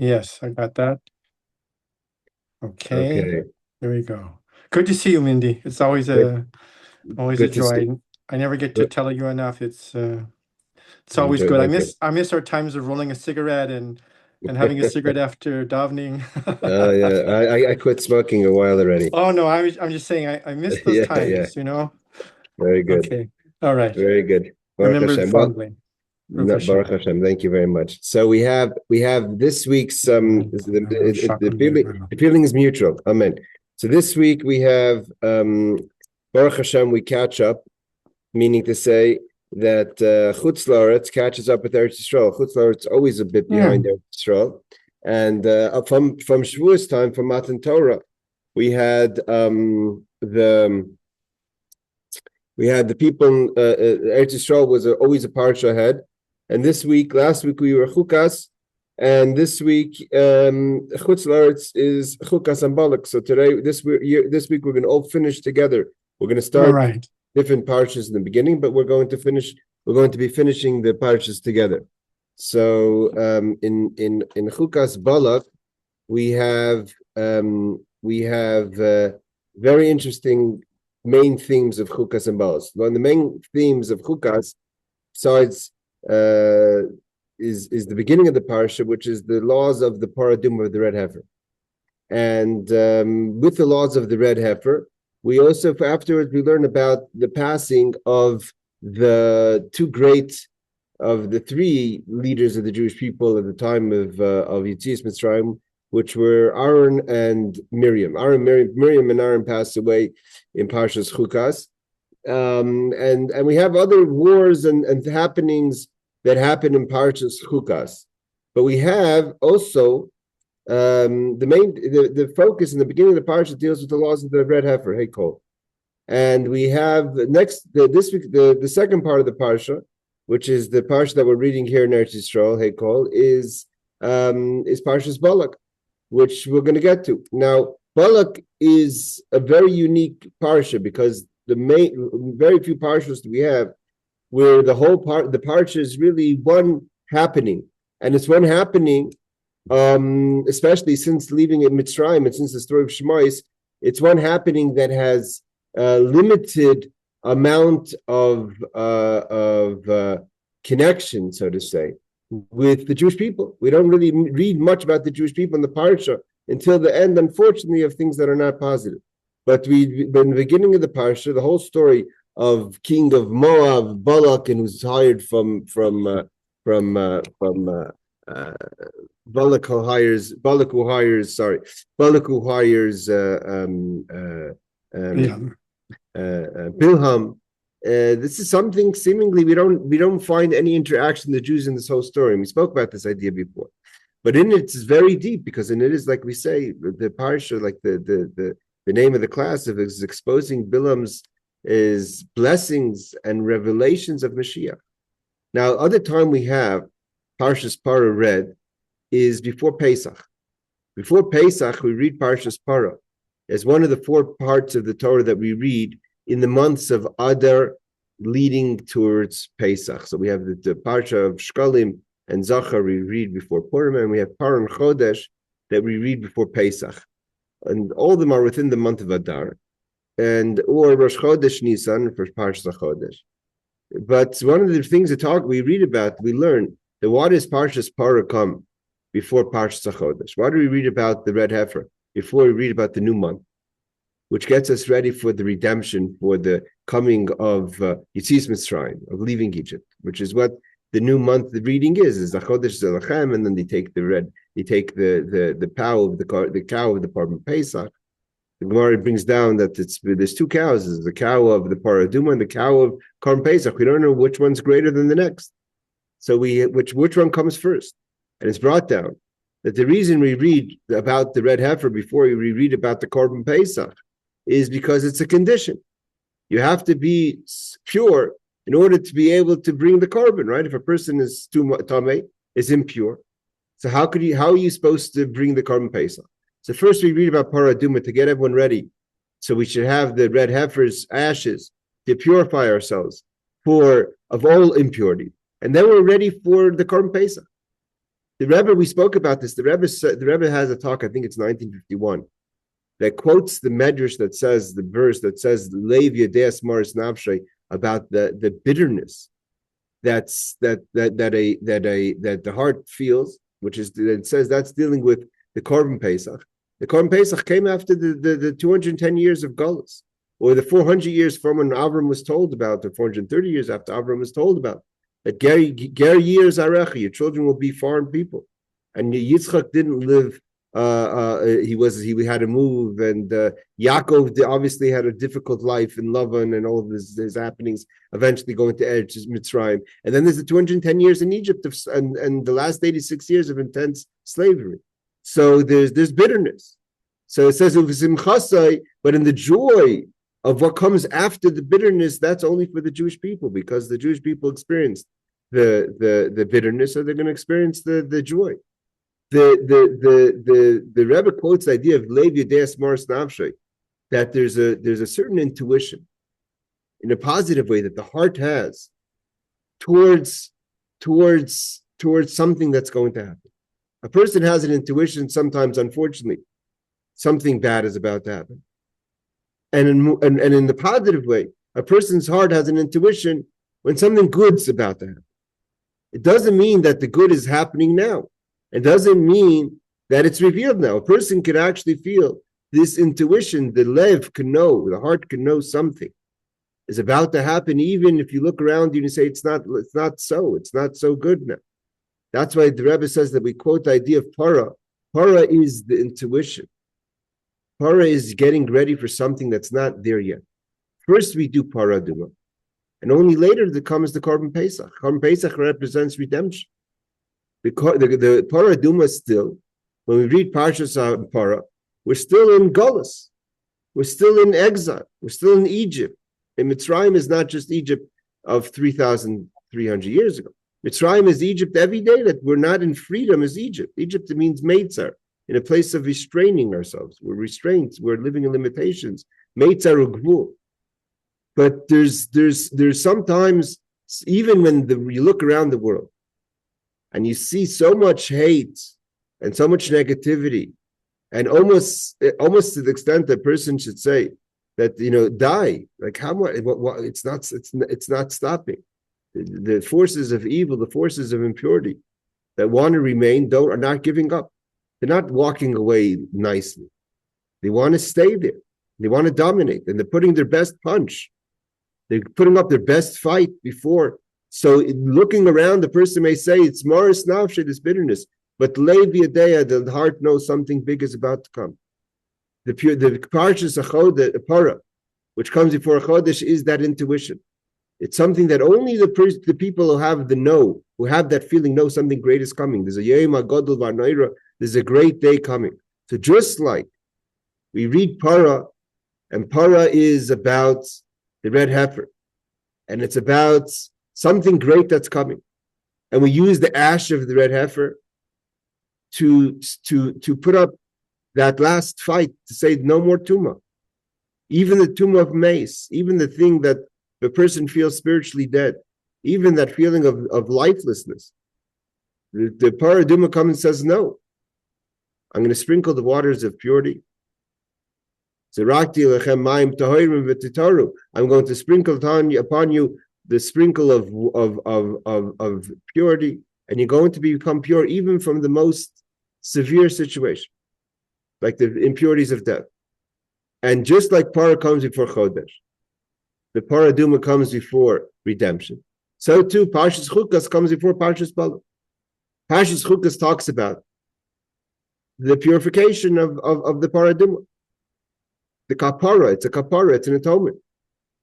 Yes, I got that. Okay, Okay. there we go. Good to see you, Mindy. It's Good, always a good to see. joy. I never get to Good. tell you enough. It's always good. Thank you. I miss our times of rolling a cigarette and having a cigarette after davening. Yeah, I quit smoking a while already. Oh no, I'm just saying I miss those Yeah, yeah. times, you know? Very good. Okay. All right. Very good. Baruch Remembered Hashem. Well, fondly. Baruch no, Baruch Hashem. Hashem. Thank you very much. So we have this week's the feeling is mutual. Amen. So this week we have Baruch Hashem. We catch up, meaning to say that Chutz La'aretz catches up with Eretz Yisrael. Chutz La'aretz always a bit behind Hmm. Eretz Yisrael, and from Shavuos time, from Matan Torah, we had the people. Eretz Yisrael was always a parsha ahead, and last week we were Chukas, and this week Chutz La'aretz is Chukas and Balak. So this week we're going to all finish together. We're going to All start right. different parshas in the beginning, but we're going to be finishing the parshas together. So in Chukas Balak, we have very interesting main themes of Chukas and Balak. One of the main themes of Chukas, besides is the beginning of the parsha, which is the laws of the Parah Adumah of the red heifer. And with the laws of the red heifer, we also afterwards we learn about the passing of the three leaders of the Jewish people at the time of Yetzias Mitzrayim, which were Aaron and Miriam. Miriam and Aaron passed away in Parshas Chukas, and we have other wars and happenings that happen in Parshas Chukas, but we have also the focus in the beginning of the parsha deals with the laws of the red heifer, hey Cole. And we have this week the second part of the parsha, which is the parsha that we're reading here in Eretz Yisrael, hey Cole, is Parshas Balak, which we're going to get to. Now, Balak is a very unique parsha because very few parshas we have where the parsha is really one happening, and it's one happening. Especially since leaving at Mitzrayim and since the story of Shemais, it's one happening that has a limited amount of connection, so to say, with the Jewish people. We don't really read much about the Jewish people in the Parsha until the end, unfortunately, of things that are not positive. But in the beginning of the Parsha, the whole story of king of Moab, Balak, and who's hired from Balak who hires Yeah. Bilham. This is something seemingly we don't find any interaction of the Jews in this whole story. And we spoke about this idea before, but in it, it's very deep because in it is, like we say, the parsha, like the name of the class of is exposing Bilam's is blessings and revelations of Mashiach. Now, other time we have Parshas Parah read is before Pesach. Before Pesach, we read Parshas Parah as one of the four parts of the Torah that we read in the months of Adar leading towards Pesach. So we have the Parsha of Shkalim and Zachar we read before Purim, and we have Parah and Chodesh that we read before Pesach. And all of them are within the month of Adar. Or Rosh Chodesh Nisan for Parshas Chodesh. But one of the things we learn that why does Parshas Parah come before Parshas Chodesh? Why do we read about the red heifer before we read about the new month, which gets us ready for the redemption, for the coming of Yetzias Mitzrayim, of leaving Egypt, which is what the new month the reading is the Chodesh Zelachem, and then they take the cow of the Korban Pesach. The Gemara brings down that there's two cows. There's the cow of the Parah Adumah and the cow of Korban Pesach. We don't know which one's greater than the next. So which one comes first? And it's brought down that the reason we read about the red heifer before we read about the Korban Pesach is because it's a condition. You have to be pure in order to be able to bring the korban, right? If a person is tamei, is impure, so how are you supposed to bring the Korban Pesach? So first we read about Parah Adumah to get everyone ready. So we should have the red heifer's ashes to purify ourselves of all impurity. And then we're ready for the Korban Pesach. The Rebbe, we spoke about this. The Rebbe has a talk, I think it's 1951, that quotes the Medrash that says, the verse that says, Leiv Yadeas Maris Nafshay, about the bitterness that the heart feels, which is, it says that's dealing with the Korban Pesach. The Korban Pesach came after the 210 years of Galus, or the 400 years from when Avram was told about, or 430 years after Avram was told about, that Ger years Arecha, your children will be foreign people. And Yitzchak didn't live, he had to move, and Yaakov obviously had a difficult life in Lavan and all of his happenings, eventually going to Eretz Mitzrayim. And then there's the 210 years in Egypt and the last 86 years of intense slavery. So there's bitterness. So it says, but in the joy of what comes after the bitterness, that's only for the Jewish people, because the Jewish people experienced the bitterness, so they're going to experience the joy. The Rebbe quotes the idea of Leiv Yadeas Maris Nafshay, that there's a certain intuition, in a positive way, that the heart has towards something that's going to happen. A person has an intuition, sometimes, unfortunately, something bad is about to happen. And in the positive way, a person's heart has an intuition when something good's about to happen. It doesn't mean that the good is happening now. It doesn't mean that it's revealed now. A person can actually feel this intuition. The lev can know, the heart can know something is about to happen, even if you look around you and say it's not so good now. That's why the Rebbe says that we quote the idea of Parah. Parah is the intuition. Parah is getting ready for something that's not there yet. First, we do Parah Adumah, and only later there comes the Korban Pesach. Korban Pesach represents redemption. The Parah Adumah still, when we read Parshas Parah, we're still in Galus. We're still in exile. We're still in Egypt. And Mitzrayim is not just Egypt of 3,300 years ago. Mitzrayim is Egypt every day, that we're not in freedom as Egypt. Egypt means Meitzar, in a place of restraining ourselves. We're restrained. We're living in limitations. Meitzar Ugvul. But there's sometimes, even when you look around the world and you see so much hate and so much negativity, and almost to the extent that a person should say that, die. Like how much? It's not stopping. The forces of evil, the forces of impurity that want to remain are not giving up. They're not walking away nicely. They want to stay there. They want to dominate, and they're putting their best punch. They're putting up their best fight before. So looking around, the person may say it's Maris Nafshe, this bitterness, but Leiv Yadeya, the heart knows something big is about to come. The Parshas Parah, which comes before a Chodesh, is that intuition. It's something that only the people who have who have that feeling, know something great is coming. There's a Yom HaGadol V'Hanoira, there's a great day coming. So just like we read Parah, and Parah is about the red heifer, and it's about something great that's coming. And we use the ash of the red heifer to put up that last fight, to say no more tumah. Even the tumah of mace, even the thing that the person feels spiritually dead, even that feeling of lifelessness. The Parah Adumah comes and says, no, I'm going to sprinkle the waters of purity. I'm going to sprinkle upon you the sprinkle of purity, and you're going to become pure even from the most severe situation, like the impurities of death. And just like Parah comes before Chodesh, the Parah Adumah comes before redemption, so too Parshas Chukas comes before Parshas Balak. Parshas Chukas talks about the purification of the Parah Adumah. The kapara, it's a kapara, it's an atonement.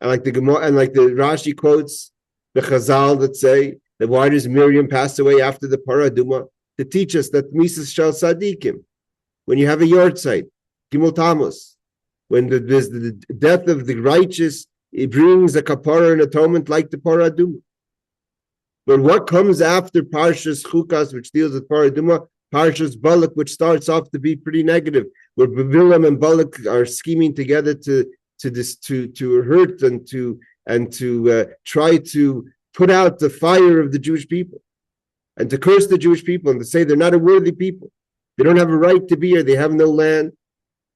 And like the Gemara, and like the Rashi quotes the Chazal that say that why does Miriam pass away after the Parah Adumah? To teach us that Misas Shal Sadikim, when you have a yahrzeit, Gimel Tammuz, when there's the death of the righteous, it brings a kapara and atonement like the Parah Adumah. But what comes after Parshas Chukas, which deals with Parah Adumah? Parshas Balak, which starts off to be pretty negative, where Bilam and Balak are scheming together to hurt and to try to put out the fire of the Jewish people. and to curse the Jewish people and to say they're not a worthy people. They don't have a right to be here. They have no land.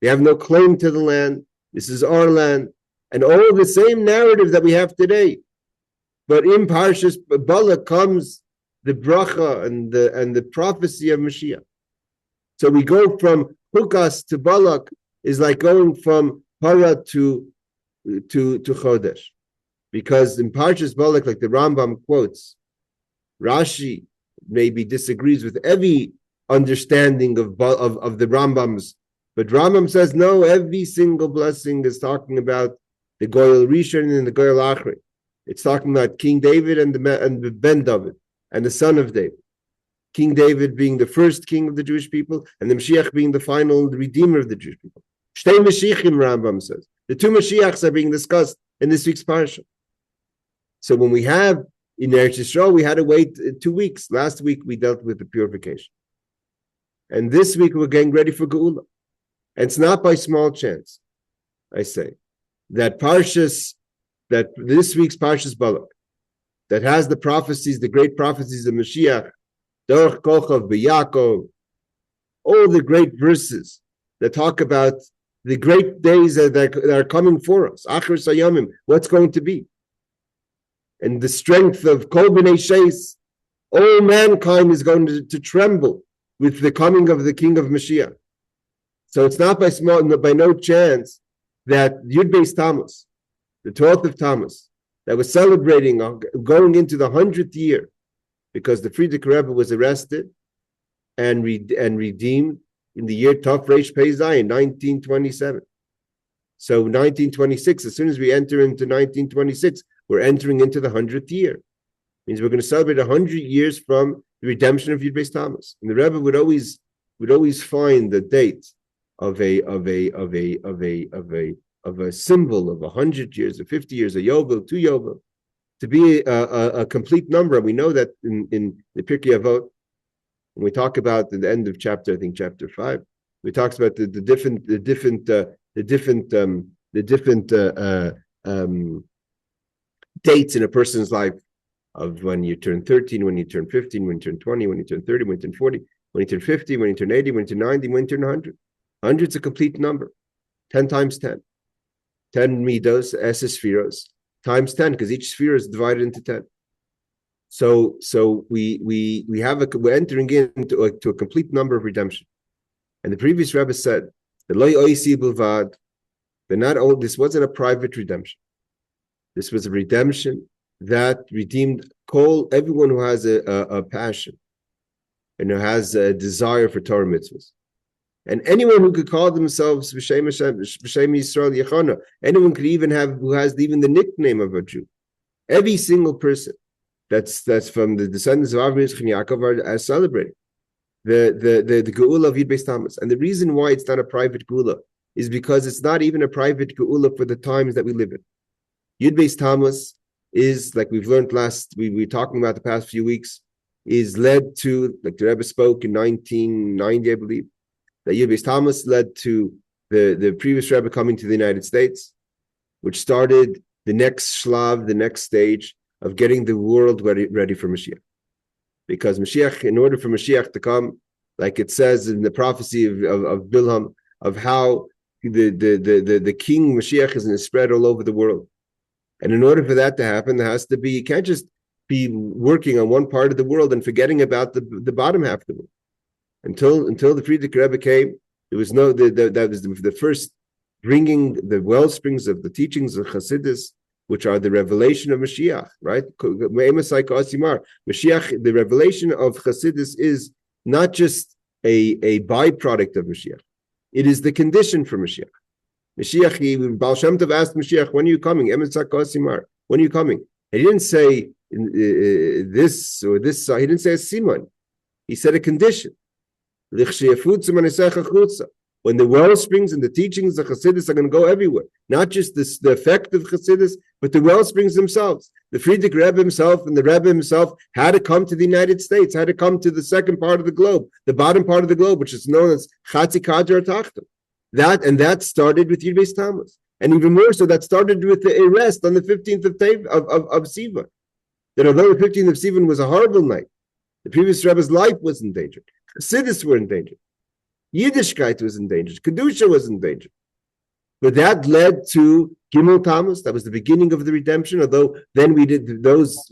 They have no claim to the land. This is our land. And all the same narrative that we have today. But in Parshas Balak comes the bracha and the prophecy of Mashiach. So we go from Chukas to Balak is like going from Parah to Chodesh. Because in Parshas Balak, like the Rambam quotes, Rashi maybe disagrees with every understanding of the Rambams, but Rambam says no, every single blessing is talking about the Goyal Rishon and the Goyal Achri. It's talking about King David and the Ben David and the son of David. King David being the first king of the Jewish people, and the Mashiach being the final redeemer of the Jewish people. Shtei Mashiachim, Rambam says. The two Mashiachs are being discussed in this week's Parsha. So when we have in Eretz Yisrael, we had to wait 2 weeks. Last week we dealt with the purification. And this week we're getting ready for Geula. And it's not by small chance, I say, that this week's Parshas Balak, that has the prophecies, the great prophecies of Mashiach, Dorch Kochav B'Yakov, all the great verses that talk about the great days that are coming for us, Achar Sayamim, what's going to be. And the strength of Kol B'nai Sheis, all mankind is going to tremble with the coming of the King of Mashiach. So it's not by no chance that Yud Beis Tammuz, the 12th of Tammuz, that was celebrating going into the 100th year, because the Frierdiker Rebbe was arrested and redeemed in the year Tov Reish Pei Zayin, 1927. So 1926, as soon as we enter into 1926, we're entering into the 100th year. Means we're going to celebrate 100 years from the redemption of Yud Beis Tammuz. And the Rebbe would always find the date of a symbol of 100 years, of 50 years, a Yovel, 2 Yovel, to be a complete number. We know that in the Pirkei Avot, when we talk about the end of chapter 5, we talks about the different dates in a person's life, of when you turn 13, when you turn 15, when you turn 20, when you turn 30, when you turn 40, when you turn 50, when you turn 80, when you turn 90, when you turn 100. 100 is a complete number. 10 times 10. 10 midos, spheros, times 10, because each sphere is divided into 10. So we're entering into a complete number of redemption. And the previous Rebbe said, that this wasn't a private redemption. This was a redemption that redeemed everyone who has a passion and who has a desire for Torah mitzvahs. And anyone who could call themselves B'Shem Yisrael Yechana, anyone could even who has even the nickname of a Jew. Every single person that's from the descendants of Avraham, Yitzchak, and Yaakov are celebrating the Geula of Yud Beis Tammuz. And the reason why it's not a private Geula is because it's not even a private Geula for the times that we live in. Yud Beis Tammuz is, like we've learned we were talking about the past few weeks, is led to, like the Rebbe spoke in 1990, I believe, that Yud Beis Tammuz led to the previous Rebbe coming to the United States, which started the next shlav, the next stage of getting the world ready for Mashiach. Because Mashiach, in order for Mashiach to come, like it says in the prophecy of Bilam, of how the king Mashiach is going to spread all over the world. And in order for that to happen, there has to be, you can't just be working on one part of the world and forgetting about the bottom half of the world. Until the Frierdiker Rebbe came, there was that was the first bringing the wellsprings of the teachings of Chassidus, which are the revelation of Mashiach, right? Mashiach, the revelation of Chassidus is not just a byproduct of Mashiach. It is the condition for Mashiach. Mashiach, Baal Shem Tov asked Mashiach, when are you coming? When are you coming? And he didn't say this or this. He didn't say a siman. He said a condition. When the wellsprings and the teachings of Chassidus are going to go everywhere, not just the effect of Chassidus, but the wellsprings themselves. The Frierdiker Rebbe himself and the Rebbe himself had to come to the United States, had to come to the second part of the globe, the bottom part of the globe, which is known as Chatzi Kadra Tachton. That started with Yud Beis Tammuz, and even more so, that started with the arrest on the 15th of Sivan. That although the 15th of Sivan was a horrible night, The previous Rebbe's life was in danger. Chassidus were in danger. Yiddishkeit was in danger. Kedusha was in danger. But that led to Gimel Tammuz. That was the beginning of the redemption, although then those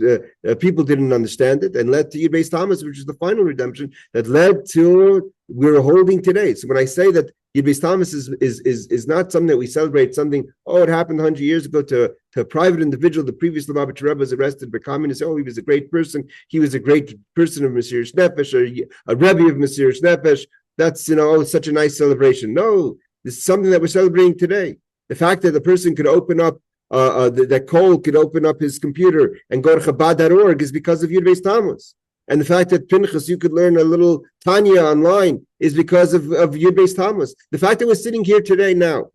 people didn't understand it, and led to Yud Beis Tammuz, which is the final redemption that led to we're holding today. So when I say that Yud Beis Tammuz is not something that we celebrate, something, it happened 100 years ago to a private individual. The previous Lubavitcher Rebbe was arrested by communists. He was a great person. He was a great person of Mesiras Nefesh, or a Rebbe of Mesiras Nefesh. That's, such a nice celebration. No, this is something that we're celebrating today. The fact that the person could open up, that Cole could open up his computer and go to Chabad.org is because of Yud Beis Tammuz. And the fact that Pinchas, you could learn a little Tanya online, is because of Yud Beis Tammuz. The fact that we're sitting here today now,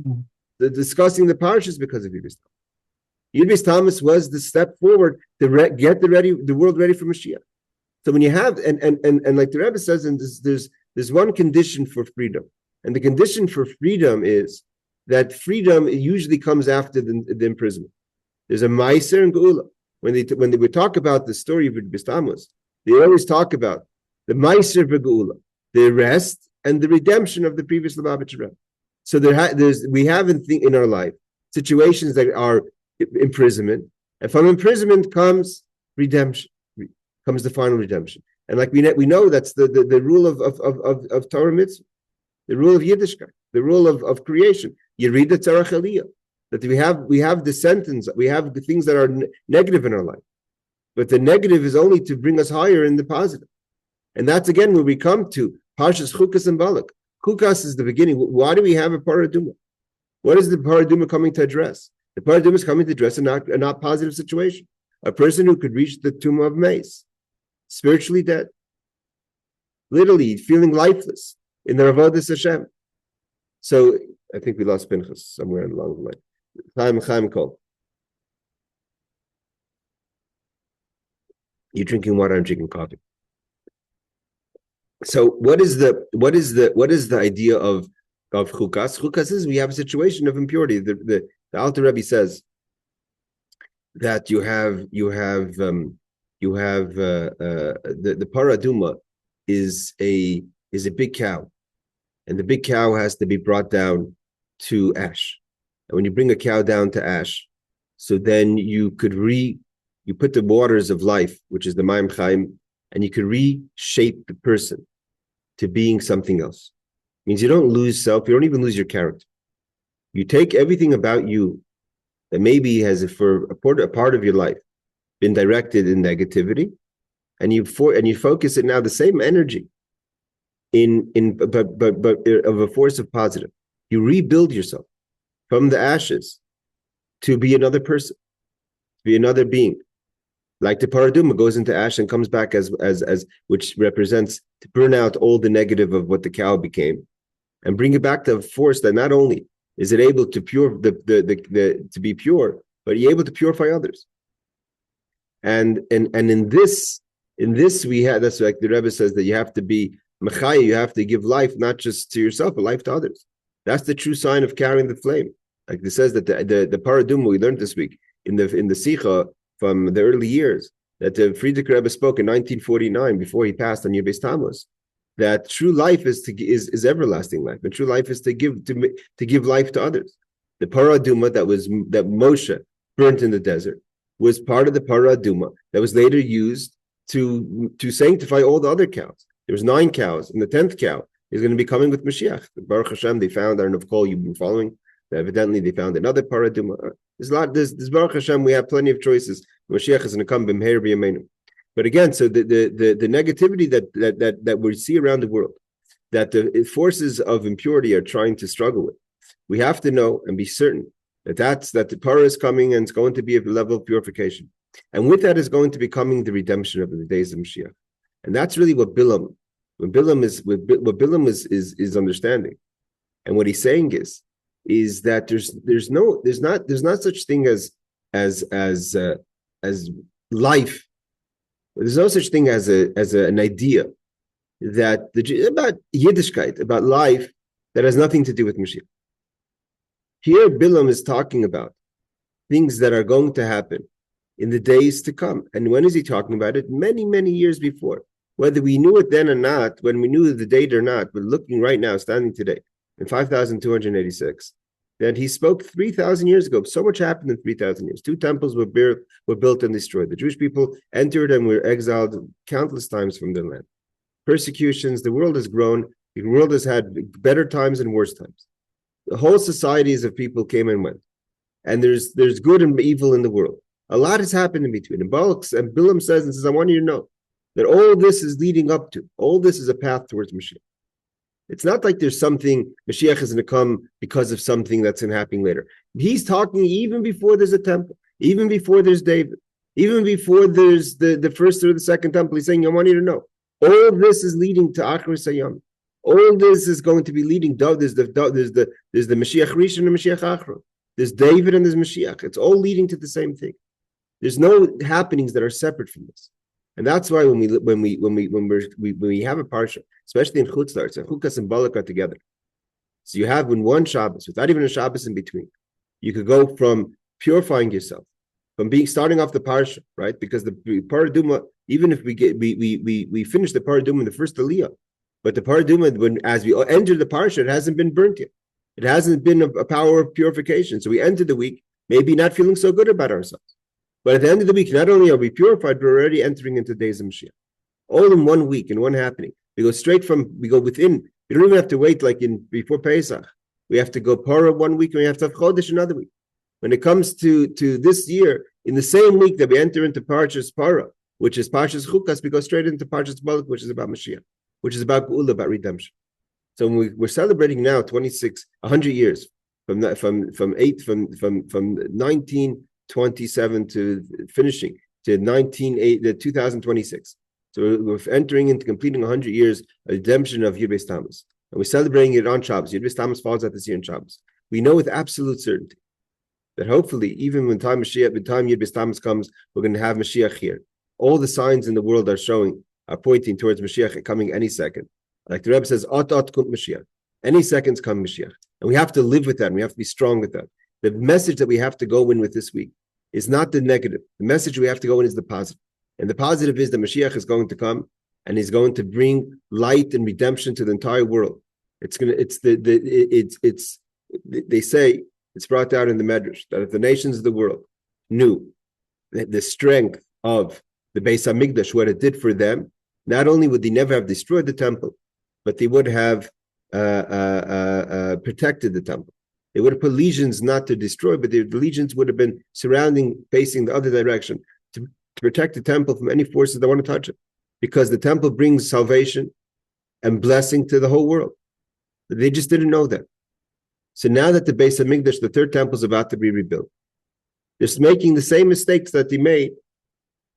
discussing the Parsha, is because of Yud Beis Tammuz. Yud Beis Tammuz was the step forward to get the world ready for Mashiach. So when you have, and like the Rebbe says, and there's one condition for freedom. And the condition for freedom is that freedom usually comes after the imprisonment. There's a Meiser and Geula. When they would talk about the story of Yud Beis Tammuz, they always talk about the Meiser v'Geula, the arrest and the redemption of the previous Lubavitcher Rebbe. So we have in our life situations that are imprisonment, and from imprisonment comes redemption, comes the final redemption. And like we know that's the rule of Torah mitzvah, the rule of Yiddishkeit, the rule of creation. You read the Tzarach Aliyah, that we have the sentence, we have the things that are negative in our life. But the negative is only to bring us higher in the positive. And that's again where we come to Parshas Chukas and Balak. Chukas is the beginning. Why do we have a Parah Adumah? What is the Parah Adumah coming to address? The Parah Adumah is coming to address a not positive situation. A person who could reach the tomb of Mace, spiritually dead, literally feeling lifeless in the Avodas Hashem. So I think we lost Pinchas somewhere along the line. Chaim Kol. You're drinking water, I'm drinking coffee. So what is the idea of Chukas? Chukas is we have a situation of impurity. The Alter Rebbe says that you have the Parah Adumah is a big cow, and the big cow has to be brought down to ash. And when you bring a cow down to ash, so then you put the waters of life, which is the Mayim Chaim, and you could reshape the person to being something else. It means you don't lose self, you don't even lose your character. You take everything about you that maybe has for a part of your life been directed in negativity, and you focus it now the same energy but of a force of positive. You rebuild yourself from the ashes to be another person, to be another being. Like the Parah Adumah goes into ash and comes back as which represents to burn out all the negative of what the cow became, and bring it back to a force that not only is it able to to be pure, but you're able to purify others. And in this we have, that's like the Rebbe says, that you have to be mechaya, you have to give life not just to yourself but life to others. That's the true sign of carrying the flame. Like it says that the Parah Adumah we learned this week in the Sikha from the early years, that the Friedrich Rebbe spoke in 1949 before he passed on Yud Beis Tammuz, that true life is everlasting life, and true life is to give life to others. The Parah Adumah that Moshe burnt in the desert was part of the Parah Adumah that was later used to sanctify all the other cows. There was 9 cows, and the 10th cow is going to be coming with Mashiach. Baruch Hashem, they found, I don't know if Kol you've been following, evidently they found another Parah Adumah. There's Baruch Hashem, we have plenty of choices. Mashiach is going to come b'mheir b'yameinu. But again, so the negativity that we see around the world, that the forces of impurity are trying to struggle with, we have to know and be certain that the Parah is coming, and it's going to be a level of purification. And with that is going to be coming the redemption of the days of Mashiach. And that's really what Bilam is understanding. And what he's saying is that there's not such thing as life. There's no such thing as an idea about Yiddishkeit, about life, that has nothing to do with Mashiach. Here, Bilam is talking about things that are going to happen in the days to come. And when is he talking about it? Many, many years before. Whether we knew it then or not, when we knew the date or not, but looking right now, standing today in 5,286, that he spoke 3,000 years ago. So much happened in 3,000 years. 2 temples were built and destroyed. The Jewish people entered and were exiled countless times from their land. Persecutions, the world has grown. The world has had better times and worse times. The whole societies of people came and went. And there's good and evil in the world. A lot has happened in between. And Balak and Bilam says, I want you to know that all this is leading up to, all this is a path towards Mashiach. It's not like there's something, Mashiach is going to come because of something that's going to happen later. He's talking even before there's a temple, even before there's David, even before there's the first or the second temple. He's saying, I want you to know, all this is leading to Achar Sayam. All this is going to be leading, there's the Mashiach Rishon and Mashiach Achron. There's David and there's Mashiach. It's all leading to the same thing. There's no happenings that are separate from this. And that's why when we have a parsha, especially in Chutz La'aretz, Chukas and Balak are together. So you have in one Shabbos, without even a Shabbos in between, you could go from purifying yourself, from starting off the parsha, right? Because the Parah Adumah, even if we finish the Parah Adumah in the first Aliyah, but the Parah Adumah, as we enter the parsha, it hasn't been burnt yet. It hasn't been a power of purification. So we enter the week maybe not feeling so good about ourselves. But at the end of the week, not only are we purified, but we're already entering into days of Mashiach. All in 1 week, in one happening. We go within. We don't even have to wait before Pesach. We have to go Parah 1 week, and we have to have Chodesh another week. When it comes to this year, in the same week that we enter into Parshas Parah, which is Parshas Chukas, we go straight into Parshas Balak, which is about Mashiach, which is about Geula, about redemption. So when we're celebrating now 100 years from 1927 to finishing to 2026. So we're entering into completing 100 years of redemption of Yud Beis Tammuz. And we're celebrating it on Shabbos. Yud Beis Tammuz falls out this year on Shabbos. We know with absolute certainty that hopefully, even when time Yud Beis Tammuz comes, we're going to have Mashiach here. All the signs in the world are pointing towards Mashiach coming any second. Like the Rebbe says, Ot kunt Mashiach. Any second's come Mashiach. And we have to live with that, and we have to be strong with that. The message that we have to go in with this week is not the negative. The message we have to go in is the positive. And the positive is that Mashiach is going to come, and he's going to bring light and redemption to the entire world. They say, it's brought down in the Medrash, that if the nations of the world knew the strength of the Beis HaMikdash, what it did for them, not only would they never have destroyed the temple, but they would have protected the temple. They would have put legions not to destroy, but the legions would have been facing the other direction to protect the temple from any forces that want to touch it. Because the temple brings salvation and blessing to the whole world. They just didn't know that. So now that the Beis HaMikdash, the third temple, is about to be rebuilt, they're making the same mistakes that they made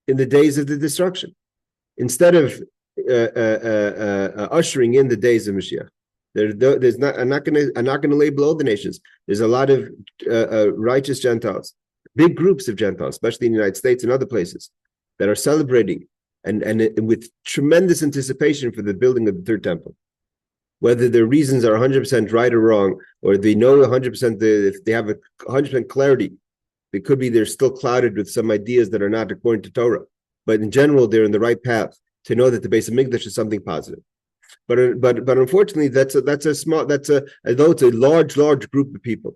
in the days of the destruction. Instead of ushering in the days of Mashiach, I'm not going to label all the nations. There's a lot of righteous Gentiles, big groups of Gentiles, especially in the United States and other places, that are celebrating and with tremendous anticipation for the building of the third temple. Whether their reasons are 100% right or wrong, or they know 100%, if they have a 100% clarity, it could be they're still clouded with some ideas that are not according to Torah. But in general, they're in the right path to know that the Beis HaMikdash is something positive. But unfortunately, although it's a large group of people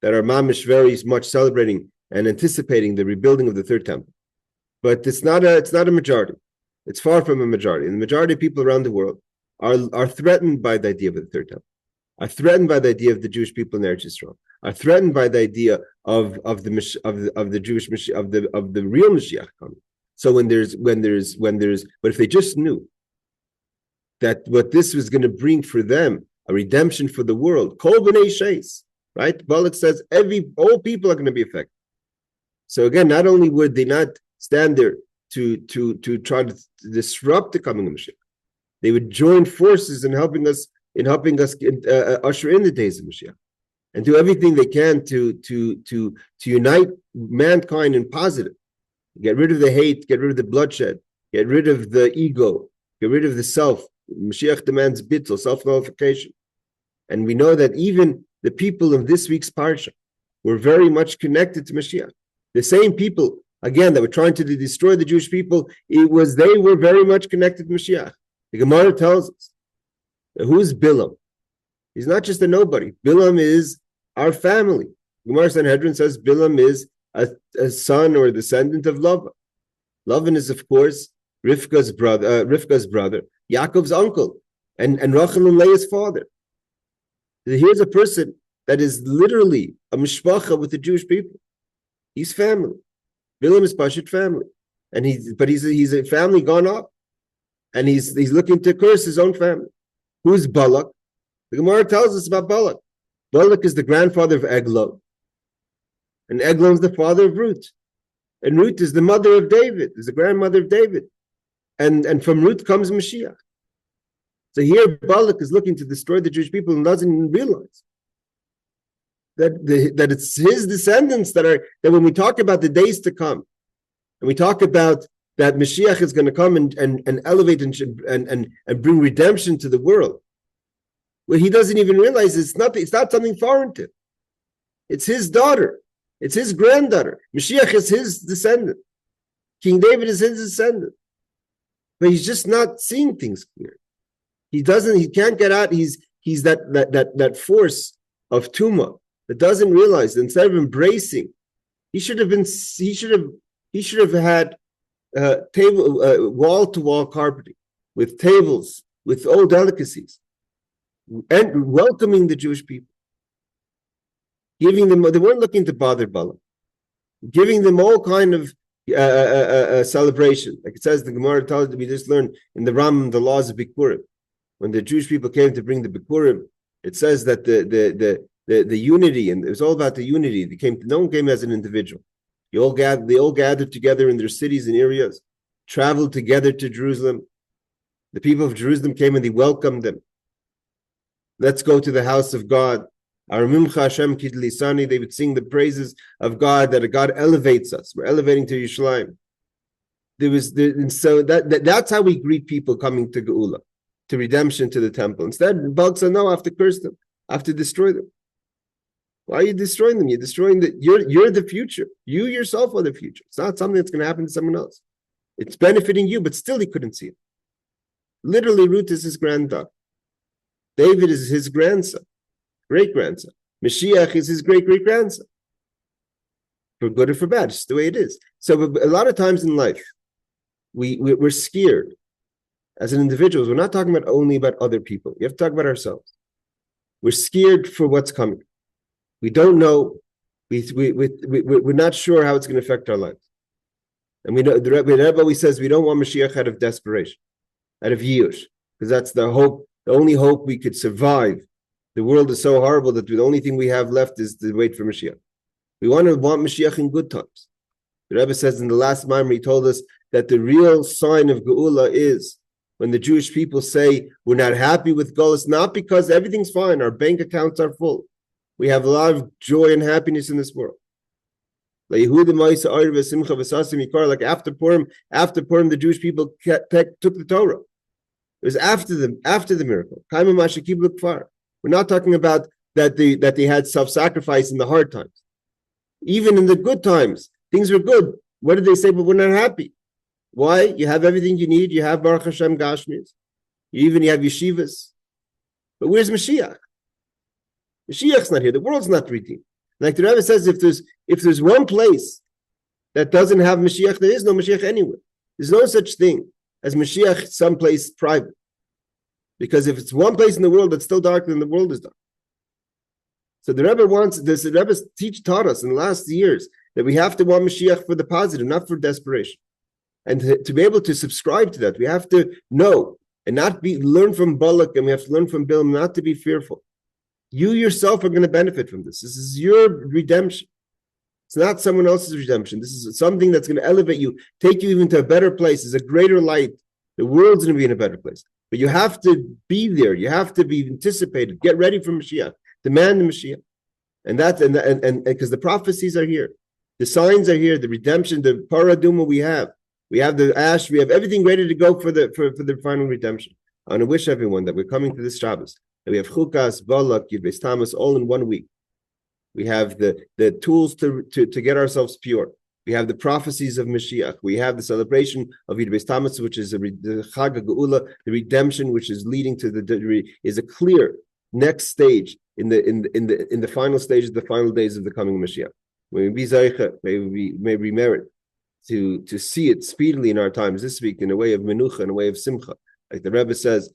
that are mamish very much celebrating and anticipating the rebuilding of the third temple. But it's not a majority. It's far from a majority. And the majority of people around the world are threatened by the idea of the third temple, are threatened by the idea of the Jewish people in Eretz Yisrael, are threatened by the idea of the Jewish of the real Mashiach coming. So but if they just knew that what this was going to bring for them, a redemption for the world, kol b'nei sheis, right? Balak says all people are going to be affected. So again, not only would they not stand there to try to disrupt the coming of Mashiach, they would join forces in helping us usher in the days of Mashiach, and do everything they can to unite mankind in positive. Get rid of the hate, get rid of the bloodshed, get rid of the ego, get rid of the self. Mashiach demands bittul, self-nullification. And we know that even the people of this week's Parsha were very much connected to Mashiach. The same people again, that were trying to destroy the Jewish people, they were very much connected to Mashiach. The Gemara tells us, who's Bilam? He's not just a nobody. Bilam is our family. Gemara Sanhedrin says Bilam is a son or a descendant of Lavan. Lavan is, of course, Rivka's brother, Yaakov's uncle, and Rachel and Leah's father. Here's a person that is literally a mishpacha with the Jewish people. He's family. Bilam is Pashut family, and he's a family gone up, and he's looking to curse his own family. Who's Balak? The Gemara tells us about Balak. Balak is the grandfather of Eglon, and Eglon is the father of Ruth, and Ruth is the mother of David, is the grandmother of David, and from Ruth comes Mashiach. So here Balak is looking to destroy the Jewish people and doesn't even realize that it's his descendants that when we talk about the days to come, and we talk about that Mashiach is going to come and elevate and bring redemption to the world, well, he doesn't even realize it's not something foreign to him. It's his daughter. It's his granddaughter. Mashiach is his descendant. King David is his descendant. But he's just not seeing things clear. He can't get out. He's that force of Tumah that doesn't realize that instead of embracing, he should have had wall-to-wall carpeting with tables, with all delicacies, and welcoming the Jewish people. Giving them, they weren't looking to bother Balak, giving them all kind of celebration. Like it says, the Gemara tells us, we just learned in the Ram, the laws of Bikurim. When the Jewish people came to bring the Bikurim, it says that the unity, and it was all about the unity. No one came as an individual. They all gathered together in their cities and areas, traveled together to Jerusalem. The people of Jerusalem came and they welcomed them. Let's go to the house of God. Aramimcha Hashem Kidlisani, they would sing the praises of God, that God elevates us. We're elevating to Yerushalayim. So that's how we greet people coming to Geula, to redemption, to the temple. Instead, Balak said, no, I have to curse them. I have to destroy them. Why are you destroying them? You're destroying you're the future. You yourself are the future. It's not something that's going to happen to someone else. It's benefiting you, but still he couldn't see it. Literally, Ruth is his granddaughter. David is his grandson, great-grandson. Mashiach is his great-great-grandson. For good or for bad, it's the way it is. So a lot of times in life, we're scared as an individuals. We're not talking only about other people. You have to talk about ourselves. We're scared for what's coming. We don't know. We're not sure how it's going to affect our lives. And we know the Rabbi always says we don't want Mashiach out of desperation, out of yiush, because that's the hope. The only hope we could survive. The world is so horrible that the only thing we have left is to wait for Mashiach. We want Mashiach in good times. The Rebbe says in the last Maimer, he told us that the real sign of Geula is when the Jewish people say we're not happy with Golus, not because everything's fine, our bank accounts are full. We have a lot of joy and happiness in this world. Like after Purim, the Jewish people took the Torah. It was after the miracle. We're not talking about that they had self-sacrifice in the hard times. Even in the good times, things were good. What did they say? But we're not happy. Why? You have everything you need. You have Baruch Hashem Gashmis. You have yeshivas. But where's Mashiach? Mashiach's not here. The world's not redeemed. Like the Rebbe says, if there's one place that doesn't have Mashiach, there is no Mashiach anywhere. There's no such thing as Mashiach someplace private. Because if it's one place in the world that's still darker than the world is dark. So the Rebbe taught us in the last years that we have to want Mashiach for the positive, not for desperation. And to be able to subscribe to that, we have to know and learn from Balak, and we have to learn from Bilam not to be fearful. You yourself are going to benefit from this. This is your redemption. It's not someone else's redemption. This is something that's going to elevate you, take you even to a better place. It's a greater light. The world's going to be in a better place. But you have to be there. You have to be anticipated. Get ready for Mashiach. Demand the Mashiach. And because the prophecies are here. The signs are here. The redemption, the Parah Adumah we have. We have the ash. We have everything ready to go for the final redemption. I want to wish everyone that we're coming to this Shabbos. That we have Chukas, Balak, Yud Tammuz all in 1 week. We have the tools to get ourselves pure. We have the prophecies of Mashiach. We have the celebration of Tammuz, which is the Chag Geula, the redemption, which is leading to is a clear next stage in the final stages, the final days of the coming Mashiach. May we be Zaycha, may we merit to see it speedily in our times this week in a way of menucha, in a way of simcha. Like the Rebbe says,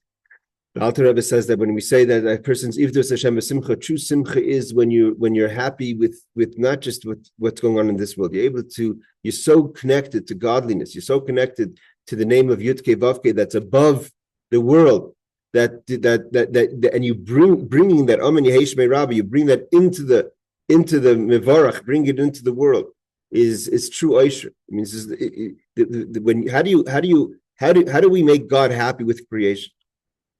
the Alter Rebbe says that when we say that a person's Ivdos Hashem v'simcha, true simcha is when you're happy with not just with what's going on in this world. You're so connected to godliness. You're so connected to the name of Yudke Vavke that's above the world. That and you bringing that Amen Yeheshmei Rabbi, you bring that into the Mevarach, bring it into the world is true Aisha. I mean, how do we make God happy with creation?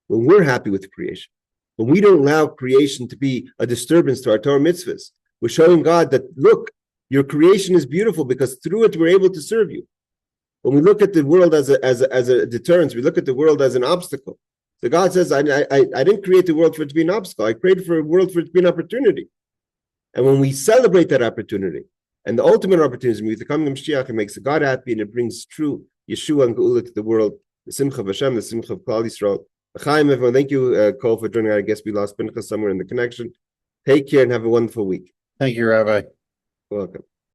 When we're happy with creation, when we don't allow creation to be a disturbance to our Torah mitzvahs, we're showing God that, look, your creation is beautiful because through it we're able to serve you. When we look at the world as a deterrence, we look at the world as an obstacle. So God says, I didn't create the world for it to be an obstacle. I created for a world for it to be an opportunity. And when we celebrate that opportunity, and the ultimate opportunity with the coming of Mashiach, it makes God happy and it brings true Yeshua and Geula to the world, the Simcha of Hashem, the Simcha of Klal Yisrael. Chaim, everyone, thank you, Cole, for joining. I guess we lost Pinchas somewhere in the connection. Take care and have a wonderful week. Thank you, Rabbi. Welcome.